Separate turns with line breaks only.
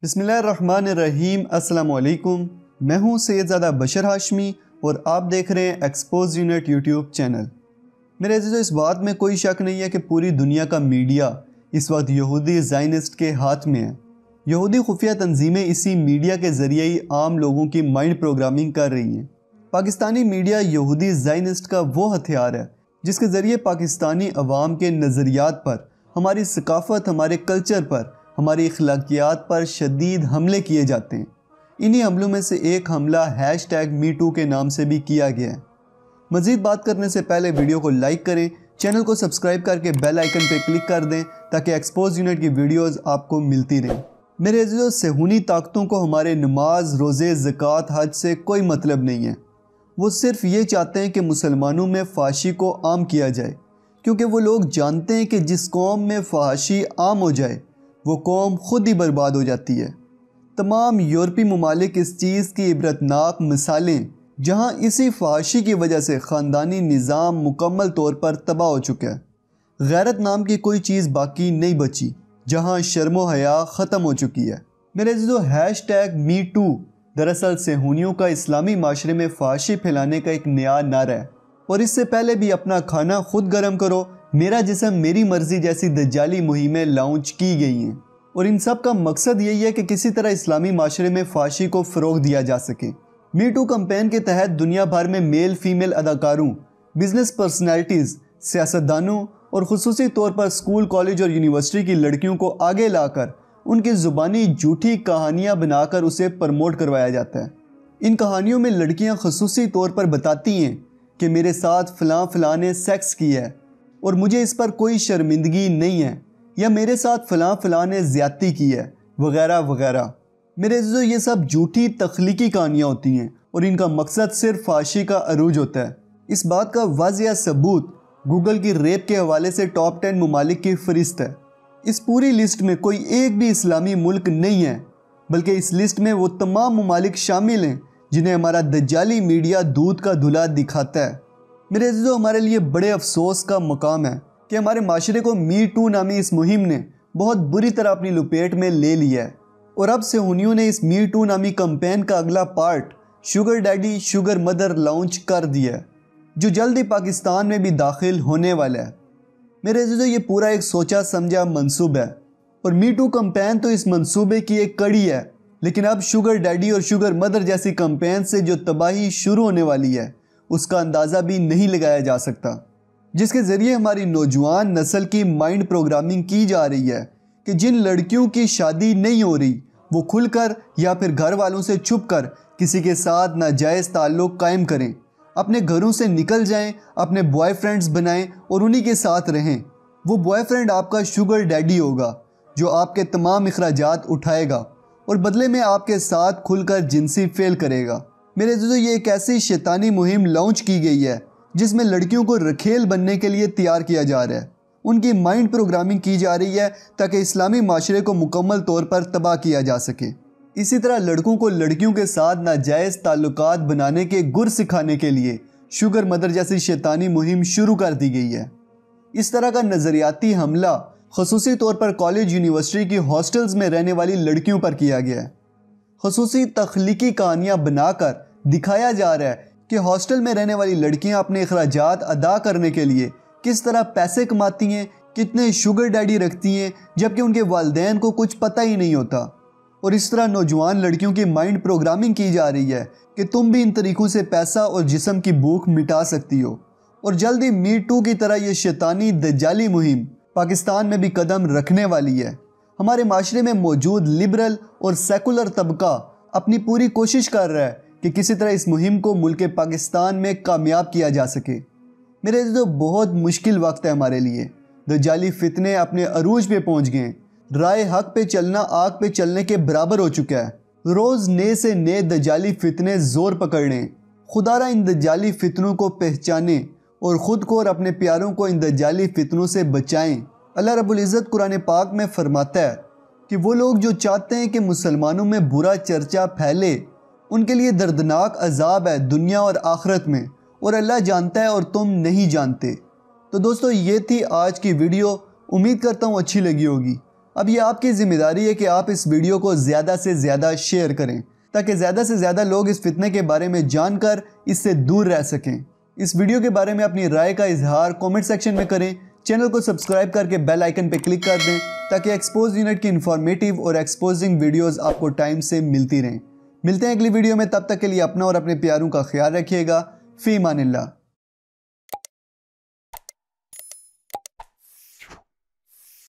बिस्मिल्लाहिर्रहमानिर्रहीम। अस्सलाम वालेकुम। मैं हूं सैयद ज़ादा बशर हाशमी और आप देख रहे हैं एक्सपोज यूनिट यूट्यूब चैनल। मेरे अज़ीज़ों, इस बात में कोई शक नहीं है कि पूरी दुनिया का मीडिया इस वक्त यहूदी ज़ायनिस्ट के हाथ में है। यहूदी खुफिया तंजीमें इसी मीडिया के ज़रिए ही आम लोगों की माइंड प्रोग्रामिंग कर रही हैं। पाकिस्तानी मीडिया यहूदी ज़ायनिस्ट का वो हथियार है जिसके ज़रिए पाकिस्तानी अवाम के नज़रियात पर, हमारी सकाफ़त, हमारे कल्चर पर, हमारी अखलाकियात पर शदीद हमले किए जाते हैं। इन्हीं हमलों में से एक हमला #MeToo के नाम से भी किया गया है। मज़ीद बात करने से पहले वीडियो को लाइक करें, चैनल को सब्सक्राइब करके बेल आइकन पर क्लिक कर दें ताकि एक्सपोज यूनिट की वीडियोज़ आपको मिलती रहें। मेरे अज़ीज़ों, सेहूनी ताकतों को हमारे नमाज, रोज़े, ज़कात, हज से कोई मतलब नहीं है। वो सिर्फ ये चाहते हैं कि मुसलमानों में फ़ाशी को आम किया जाए, क्योंकि वो लोग जानते हैं कि जिस कौम में फ़ाशी आम हो जाए वो कौम खुद ही बर्बाद हो जाती है। तमाम यूरोपी ममालिक इस चीज़ की इबरतनाक मिसालें, जहाँ इसी फ़ाशी की वजह से ख़ानदानी निज़ाम मुकम्मल तौर पर तबाह हो चुका है। गैरत नाम की कोई चीज़ बाकी नहीं बची, जहाँ शर्म हया ख़त्म हो चुकी है। मेरे अज़ीज़ों, #MeToo दरअसल सेहूनियों का इस्लामी माशरे में फ़ाशी फैलाने का एक नया नारा है। और इससे पहले भी अपना खाना खुद गर्म करो, मेरा जिस्म मेरी मर्ज़ी जैसी दज्जाली मुहिमें लॉन्च की गई हैं। और इन सब का मकसद यही है कि किसी तरह इस्लामी माशरे में फ़ाशी को फ़रोग़ दिया जा सके। MeToo कैंपेन के तहत दुनिया भर में मेल फीमेल अदाकारों, बिज़नेस पर्सनैलिटीज़, सियासतदानों और ख़ुसूसी तौर पर स्कूल, कॉलेज और यूनिवर्सिटी की लड़कियों को आगे लाकर उनकी ज़ुबानी झूठी कहानियाँ बनाकर उसे प्रमोट करवाया जाता है। इन कहानियों में लड़कियाँ ख़ुसूसी तौर पर बताती हैं कि मेरे साथ फ़लाँ ने सेक्स किया है और मुझे इस पर कोई शर्मिंदगी नहीं है, या मेरे साथ फ़लाँ ने ज़्यादती की है, वगैरह वगैरह। मेरे अज़ीज़ों, ये सब झूठी तख्लीकी कहानियाँ होती हैं और इनका मकसद सिर्फ फ़ाशी का अरूज होता है। इस बात का वाज़िया सबूत गूगल की रेप के हवाले से टॉप 10 ममालिक की फ़हरिस्त है। इस पूरी लिस्ट में कोई एक भी इस्लामी मुल्क नहीं है, बल्कि इस लिस्ट में वो तमाम ममालिक शामिल हैं जिन्हें हमारा दज्जाली मीडिया दूध का धुला दिखाता है। मेरे अज़ीज़ों, हमारे लिए बड़े अफसोस का मकाम है कि हमारे माशरे को MeToo नामी इस मुहिम ने बहुत बुरी तरह अपनी लपेट में ले लिया है। और अब सेहूनियों ने इस MeToo नामी कैंपेन का अगला part sugar daddy sugar mother launch कर दिया है, जो जल्द ही पाकिस्तान में भी दाखिल होने वाला है। मेरे अज़ीज़ों, ये पूरा एक सोचा समझा मंसूब है और MeToo कैंपेन तो इस मंसूबे की एक कड़ी है। लेकिन अब शुगर डैडी और शुगर मदर जैसी कैंपेन से जो तबाही शुरू होने वाली है उसका अंदाज़ा भी नहीं लगाया जा सकता, जिसके ज़रिए हमारी नौजवान नस्ल की माइंड प्रोग्रामिंग की जा रही है कि जिन लड़कियों की शादी नहीं हो रही वो खुलकर या फिर घर वालों से छुप कर किसी के साथ नाजायज़ ताल्लुक़ कायम करें, अपने घरों से निकल जाएं, अपने बॉयफ्रेंड्स बनाएं और उन्हीं के साथ रहें। वो बॉयफ्रेंड आपका शुगर डैडी होगा जो आपके तमाम अखराजात उठाएगा और बदले में आपके साथ खुलकर जिनसी फेल करेगा। मेरे अज़ीज़ों, ये एक ऐसी शैतानी मुहिम लॉन्च की गई है जिसमें लड़कियों को रखेल बनने के लिए तैयार किया जा रहा है। उनकी माइंड प्रोग्रामिंग की जा रही है ताकि इस्लामी माशरे को मुकम्मल तौर पर तबाह किया जा सके। इसी तरह लड़कों को लड़कियों के साथ नाजायज़ ताल्लुकात बनाने के गुर सिखाने के लिए शुगर मदर जैसी शैतानी मुहिम शुरू कर दी गई है। इस तरह का नज़रियाती हमला ख़ुसूसी तौर पर कॉलेज, यूनिवर्सिटी की हॉस्टल्स में रहने वाली लड़कियों पर किया गया है। ख़ुसूसी तख्लीकी कहानियाँ बनाकर दिखाया जा रहा है कि हॉस्टल में रहने वाली लड़कियाँ अपने अखराजात अदा करने के लिए किस तरह पैसे कमाती हैं, कितने शुगर डैडी रखती हैं, जबकि उनके वालिदैन को कुछ पता ही नहीं होता। और इस तरह नौजवान लड़कियों की माइंड प्रोग्रामिंग की जा रही है कि तुम भी इन तरीक़ों से पैसा और जिस्म की भूख मिटा सकती हो। और जल्दी MeToo की तरह ये शैतानी दज्जाली मुहिम पाकिस्तान में भी कदम रखने वाली है। हमारे माशरे में मौजूद लिबरल और सेकुलर तबका अपनी पूरी कोशिश कर रहा है कि किसी तरह इस मुहिम को मुल्क पाकिस्तान में कामयाब किया जा सके। मेरे अज़ीज़ों, बहुत मुश्किल वक्त है हमारे लिए। दज्जाली फितने अपने अरूज पे पहुंच गए। राय हक पे चलना आग पे चलने के बराबर हो चुका है। रोज़ नए से नए दज्जाली फितने ज़ोर पकड़ लें। खुदारा इन दज्जाली फितनों को पहचानें और ख़ुद को और अपने प्यारों को इन दज्जाली फितनों से बचाएं। अल्लाह रब्बुल इज़्ज़त कुरान पाक में फरमाता है कि वो लोग जो चाहते हैं कि मुसलमानों में बुरा चर्चा फैले, उनके लिए दर्दनाक अजाब है दुनिया और आखिरत में, और अल्लाह जानता है और तुम नहीं जानते। तो दोस्तों, ये थी आज की वीडियो। उम्मीद करता हूँ अच्छी लगी होगी। اب یہ آپ کی ذمہ داری ہے کہ آپ اس ویڈیو کو زیادہ سے زیادہ شیئر کریں تاکہ زیادہ سے زیادہ لوگ اس فتنے کے بارے میں جان کر اس سے دور رہ سکیں۔ اس ویڈیو کے بارے میں اپنی رائے کا اظہار کومنٹ سیکشن میں کریں، چینل کو سبسکرائب کر کے بیل آئیکن پہ کلک کر دیں تاکہ ایکسپوز یونٹ کی انفارمیٹیو اور ایکسپوزنگ ویڈیوز آپ کو ٹائم سے ملتی رہیں۔ ملتے ہیں اگلی ویڈیو میں، تب تک کے لیے اپنا اور اپنے پیاروں کا خیال رکھیے گا۔ فی امان اللہ۔